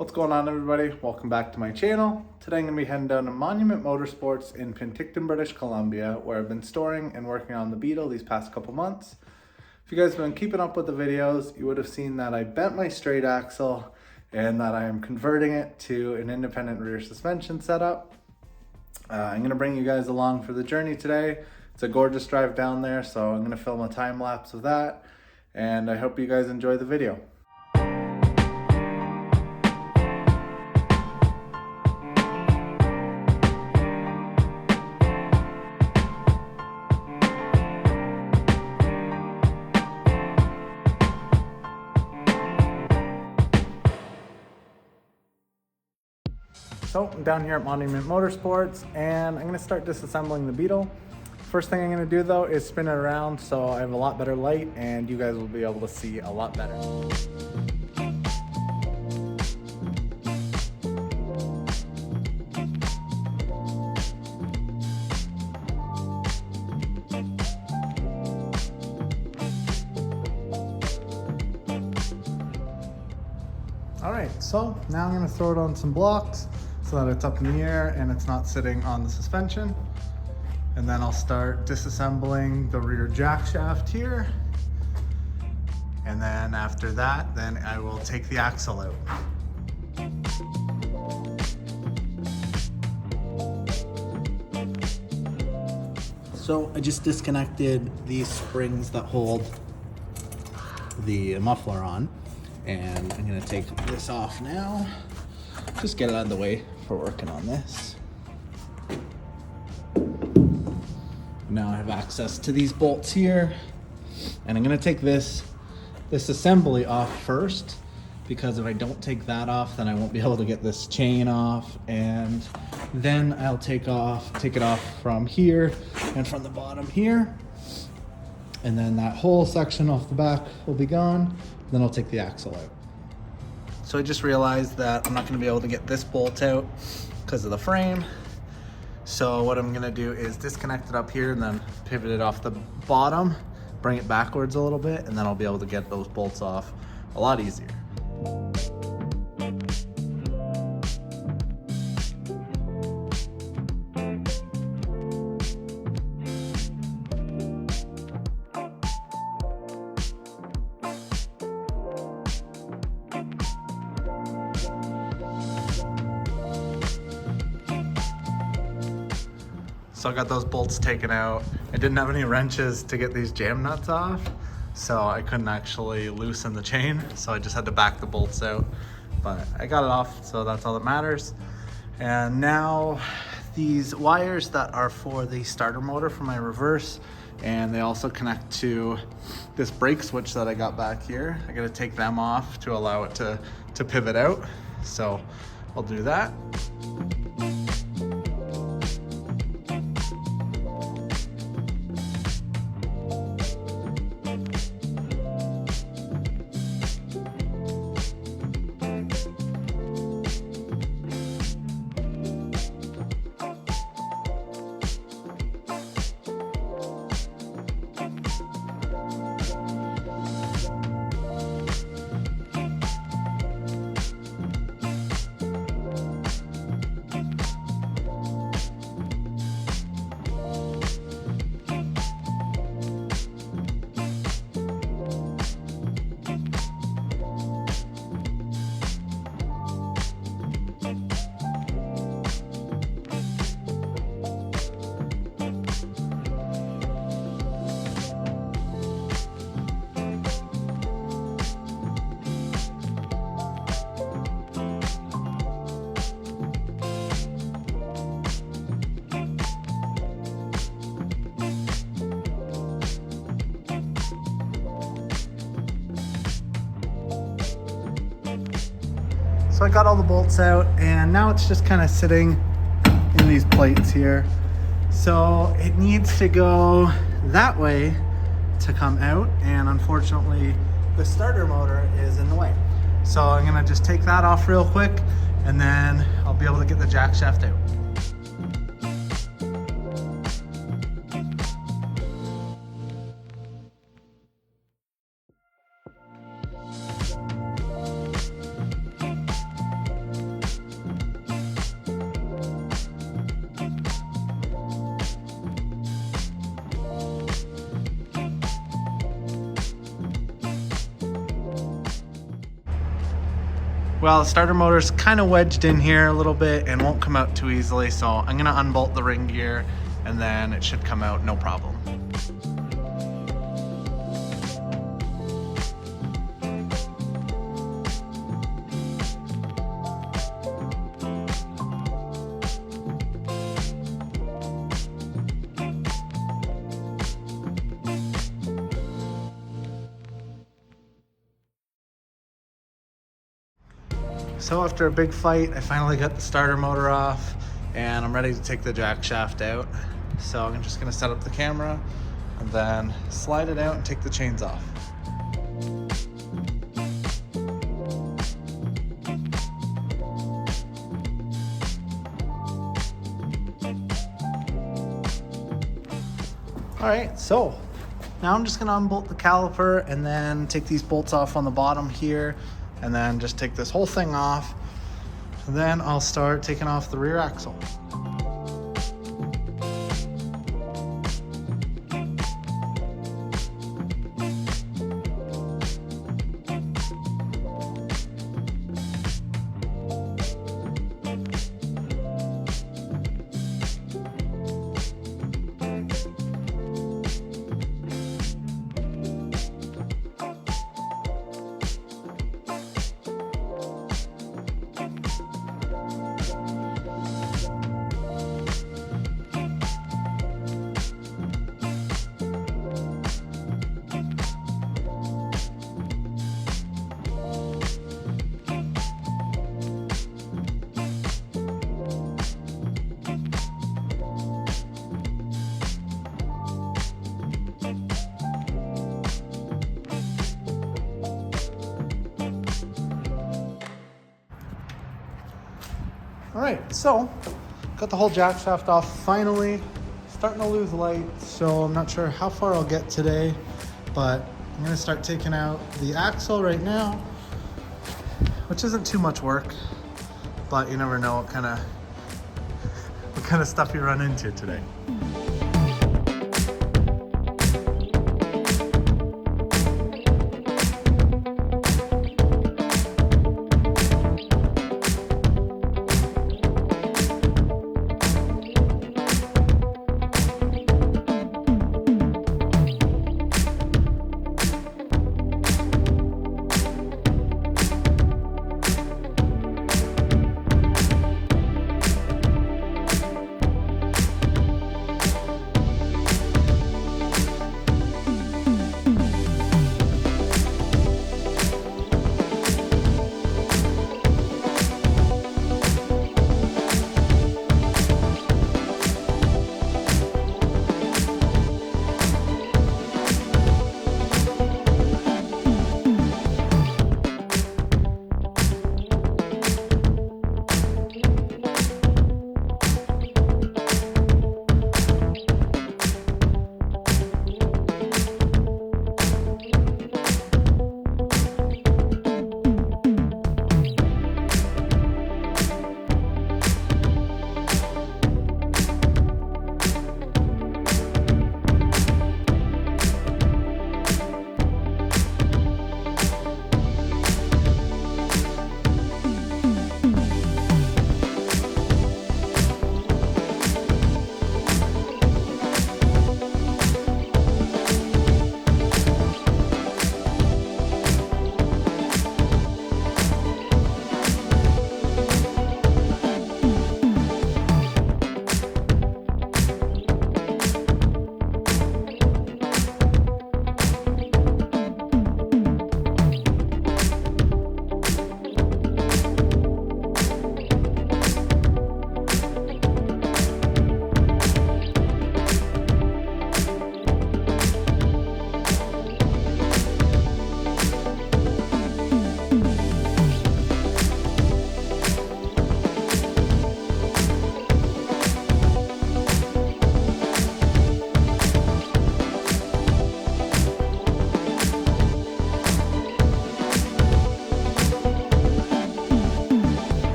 What's going on, everybody? Welcome back to my channel. Today I'm going to be heading down to Monument Motorsports in Penticton, British Columbia, where I've been storing and working on the Beetle these past couple months. If you guys have been keeping up with the videos, you would have seen that I bent my straight axle and that I am converting it to an independent rear suspension setup. I'm going to bring you guys along for the journey today. It's a gorgeous drive down there, so I'm going to film a time lapse of that, and I hope you guys enjoy the video. So I'm down here at Monument Motorsports and I'm gonna start disassembling the Beetle. First thing I'm gonna do though is spin it around so I have a lot better light and you guys will be able to see a lot better. All right, so now I'm gonna throw it on some blocks so that it's up in the air and it's not sitting on the suspension. And then I'll start disassembling the rear jack shaft here. And then after that, then I will take the axle out. So I just disconnected these springs that hold the muffler on. And I'm gonna take this off now. Just get it out of the way for working on this. Now I have access to these bolts here. And I'm gonna take this assembly off first, because if I don't take that off, then I won't be able to get this chain off. And then I'll take it off from here and from the bottom here. And then that whole section off the back will be gone. Then I'll take the axle out. So I just realized that I'm not gonna be able to get this bolt out because of the frame. So what I'm gonna do is disconnect it up here and then pivot it off the bottom, bring it backwards a little bit, and then I'll be able to get those bolts off a lot easier. So I got those bolts taken out. I didn't have any wrenches to get these jam nuts off, so I couldn't actually loosen the chain. So I just had to back the bolts out, but I got it off, so that's all that matters. And now these wires that are for the starter motor for my reverse, and they also connect to this brake switch that I got back here. I gotta take them off to allow it to pivot out. So I'll do that. So I got all the bolts out and now it's just kind of sitting in these plates here. So it needs to go that way to come out, and unfortunately the starter motor is in the way. So I'm gonna just take that off real quick and then I'll be able to get the jack shaft out. Well, the starter motor's kind of wedged in here a little bit and won't come out too easily, so I'm gonna unbolt the ring gear and then it should come out no problem. So after a big fight, I finally got the starter motor off and I'm ready to take the jack shaft out. So I'm just gonna set up the camera and then slide it out and take the chains off. All right, so now I'm just gonna unbolt the caliper and then take these bolts off on the bottom here and then just take this whole thing off. And then I'll start taking off the rear axle. All right, so got the whole jack shaft off finally. Starting to lose light, so I'm not sure how far I'll get today, but I'm gonna start taking out the axle right now, which isn't too much work, but you never know what kind of stuff you run into today.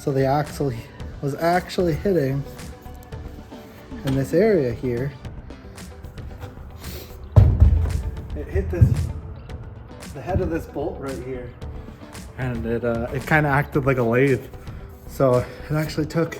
So the axle was actually hitting in this area here. It hit the head of this bolt right here, and it kind of acted like a lathe. So it actually took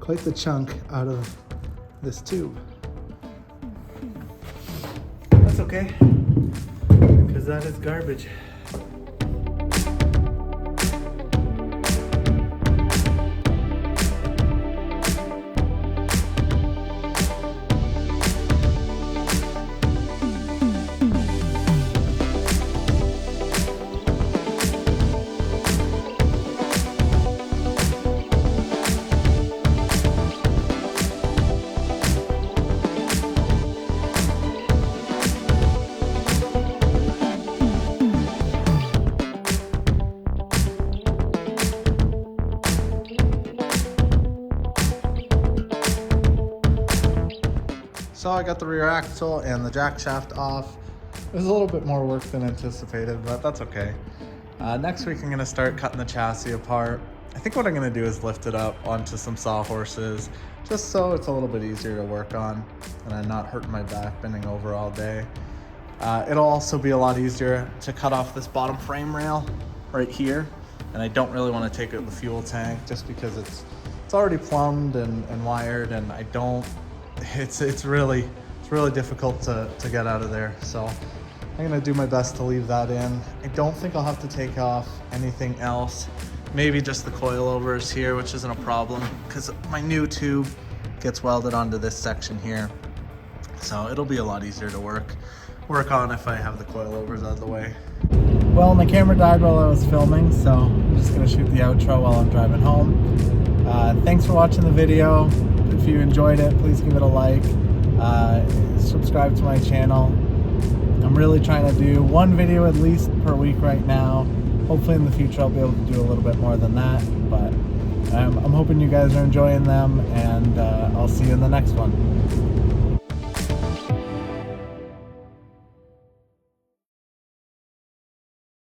quite the chunk out of this tube. That's okay, because that is garbage. So I got the rear axle and the jack shaft off. It was a little bit more work than anticipated, but that's okay. Next week I'm gonna start cutting the chassis apart. I think what I'm gonna do is lift it up onto some sawhorses, just so it's a little bit easier to work on and I'm not hurting my back bending over all day. It'll also be a lot easier to cut off this bottom frame rail right here. And I don't really wanna take out the fuel tank just because it's already plumbed and wired, and I don't, it's really difficult to get out of there. So I'm gonna do my best to leave that in. I don't think I'll have to take off anything else. Maybe just the coilovers here, which isn't a problem because my new tube gets welded onto this section here. So it'll be a lot easier to work on if I have the coilovers out of the way. Well, my camera died while I was filming, so I'm just gonna shoot the outro while I'm driving home. Thanks for watching the video. If you enjoyed it, please give it a like. Subscribe to my channel. I'm really trying to do one video at least per week right now. Hopefully in the future I'll be able to do a little bit more than that, but I'm hoping you guys are enjoying them, and I'll see you in the next one.